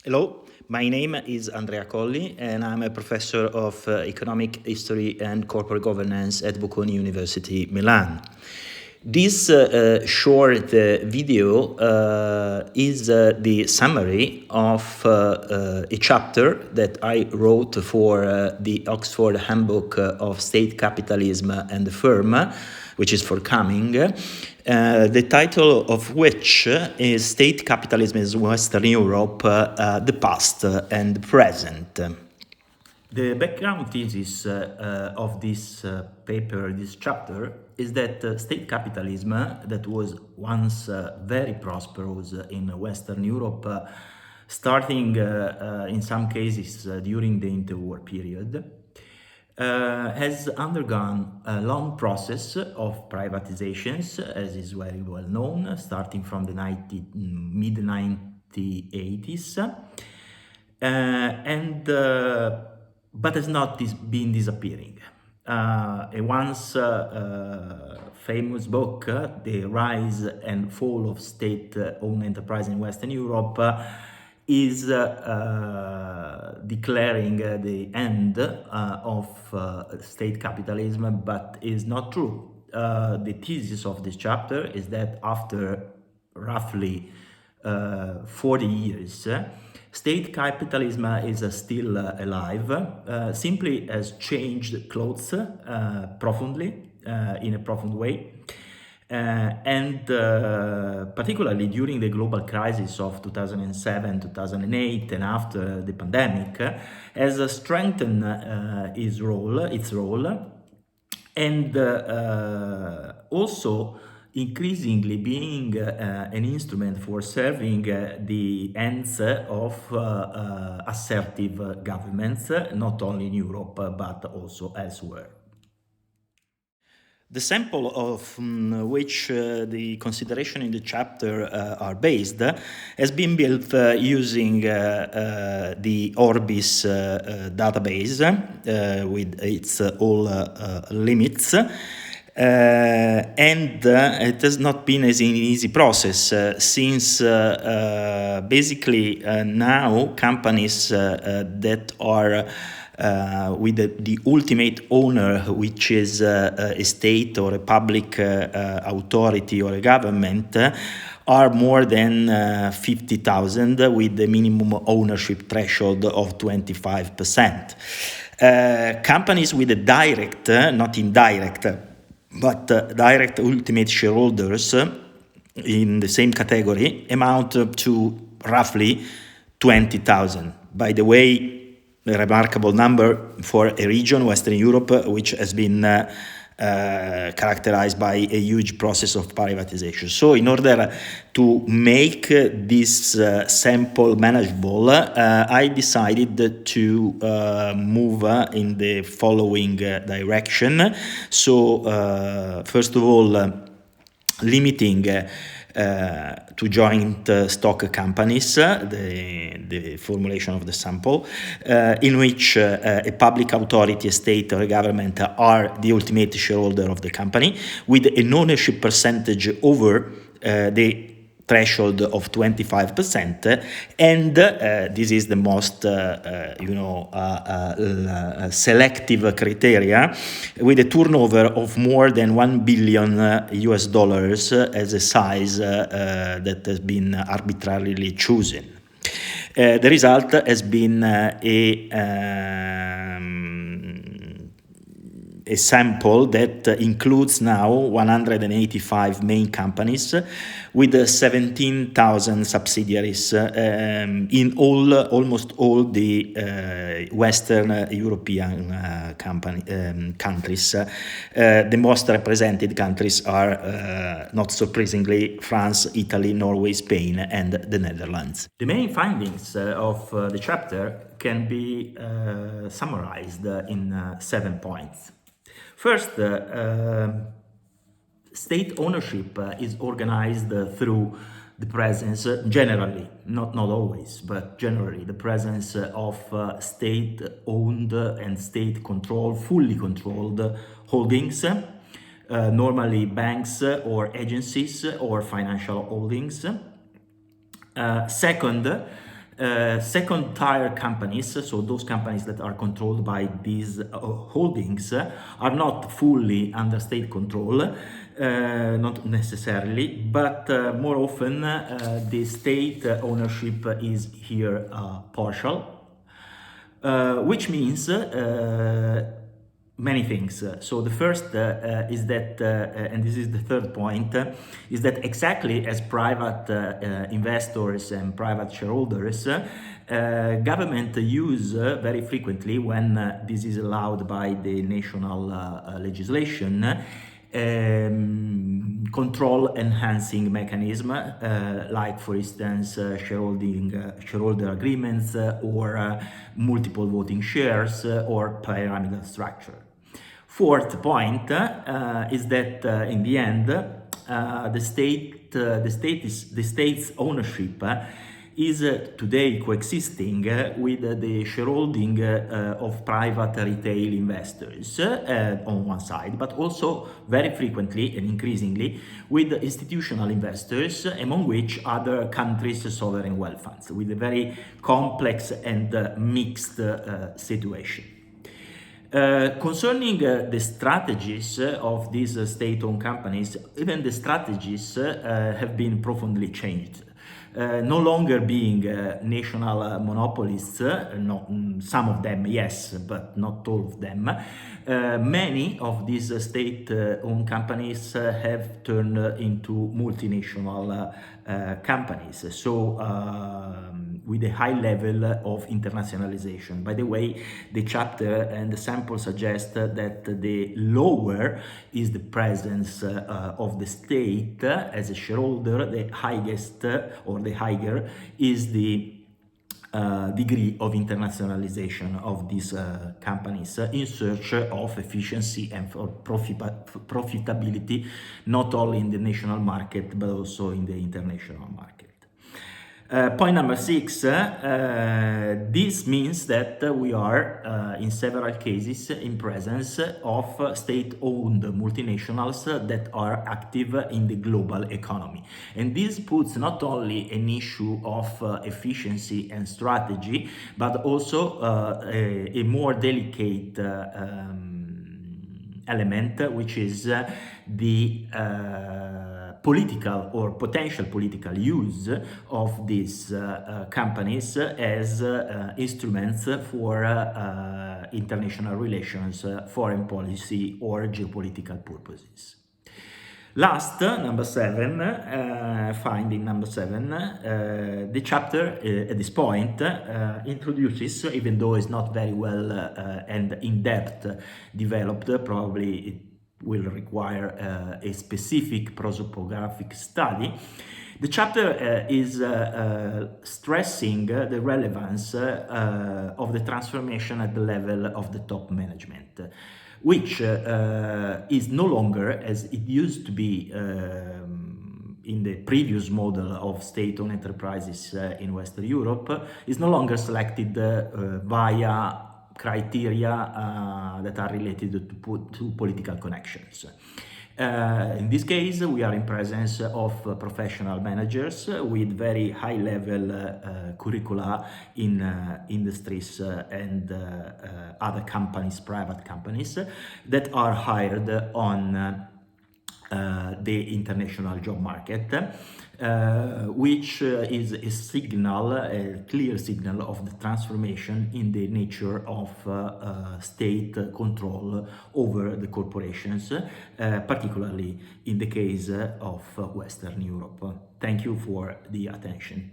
Hello, my name is Andrea Colli, and I'm a professor of economic history and corporate governance at Bocconi University, Milan. This short video is the summary of a chapter that I wrote for the Oxford Handbook of State Capitalism and the Firm, which is forthcoming, the title of which is State Capitalism in Western Europe, the Past and the Present. The background thesis of this paper, this chapter, is that state capitalism, that was once very prosperous in Western Europe, starting in some cases during the interwar period, has undergone a long process of privatizations, as is very well known, starting from the mid-1980s, but has not been disappearing. A once famous book, The Rise and Fall of State-Owned Enterprise in Western Europe, is declaring the end of state capitalism, but is not true. The thesis of this chapter is that after roughly 40 years, state capitalism is still alive, simply has changed clothes profoundly, in a profound way. And particularly during the global crisis of 2007, 2008, and after the pandemic, has strengthened its role, and also increasingly being an instrument for serving the ends of assertive governments, not only in Europe but also elsewhere. The sample of which the consideration in the chapter are based has been built using the Orbis database with its all limits. And it has not been an easy process since basically now companies that are with the ultimate owner, which is a state or a public authority or a government, are more than 50,000 with the minimum ownership threshold of 25%. Companies with a direct, not indirect, but direct ultimate shareholders in the same category amount to roughly 20,000. By the way, a remarkable number for a region, Western Europe, which has been characterized by a huge process of privatization. So in order to make this sample manageable, I decided to move in the following direction. So first of all, limiting to joint stock companies, the formulation of the sample, in which a public authority, a state or a government are the ultimate shareholder of the company, with an ownership percentage over the threshold of 25%, and this is the most selective criteria, with a turnover of more than $1 billion US dollars as a size that has been arbitrarily chosen. The result has been a sample that includes now 185 main companies with 17,000 subsidiaries in almost all the Western European countries. The most represented countries are, not surprisingly, France, Italy, Norway, Spain, and the Netherlands. The main findings of the chapter can be summarized in 7 points. First, state ownership is organized through the presence, generally, not always, but generally, the presence of state-owned and state-controlled, fully controlled holdings, normally banks or agencies or financial holdings. Second, Second-tier companies, so those companies that are controlled by these holdings, are not fully under state control, not necessarily, but more often the state ownership is here partial, which means many things. So the first is that, and this is the third point, is that exactly as private investors and private shareholders, government use very frequently, when this is allowed by the national legislation, control enhancing mechanism, like for instance shareholder agreements or multiple voting shares or pyramidal structure. Fourth point is that in the end the state's ownership is today coexisting with the shareholding of private retail investors on one side, but also very frequently and increasingly with institutional investors, among which other countries' sovereign wealth funds, with a very complex and mixed situation. Concerning the strategies of these state-owned companies, even the strategies have been profoundly changed. No longer being national monopolists, some of them yes, but not all of them, many of these state-owned companies have turned into multinational companies, so with a high level of internationalization. By the way, the chapter and the sample suggest that the lower is the presence of the state as a shareholder, the highest or the higher is the degree of internationalization of these companies in search of efficiency and for profitability, not only in the national market but also in the international market. Point number 6, this means that we are in several cases in presence of state-owned multinationals that are active in the global economy. And this puts not only an issue of efficiency and strategy, but also a more delicate element, which is the political or potential political use of these companies as instruments for international relations, foreign policy, or geopolitical purposes. Last, number 7, finding number 7, the chapter at this point introduces, even though it's not very well and in-depth developed, probably it will require a specific prosopographic study. The chapter is stressing the relevance of the transformation at the level of the top management, which is no longer, as it used to be in the previous model of state-owned enterprises in Western Europe, is no longer selected via criteria that are related to political connections. In this case, we are in presence of professional managers with very high-level curricula in industries and other companies, private companies, that are hired on the international job market, which is a signal, a clear signal of the transformation in the nature of state control over the corporations, particularly in the case of Western Europe. Thank you for the attention.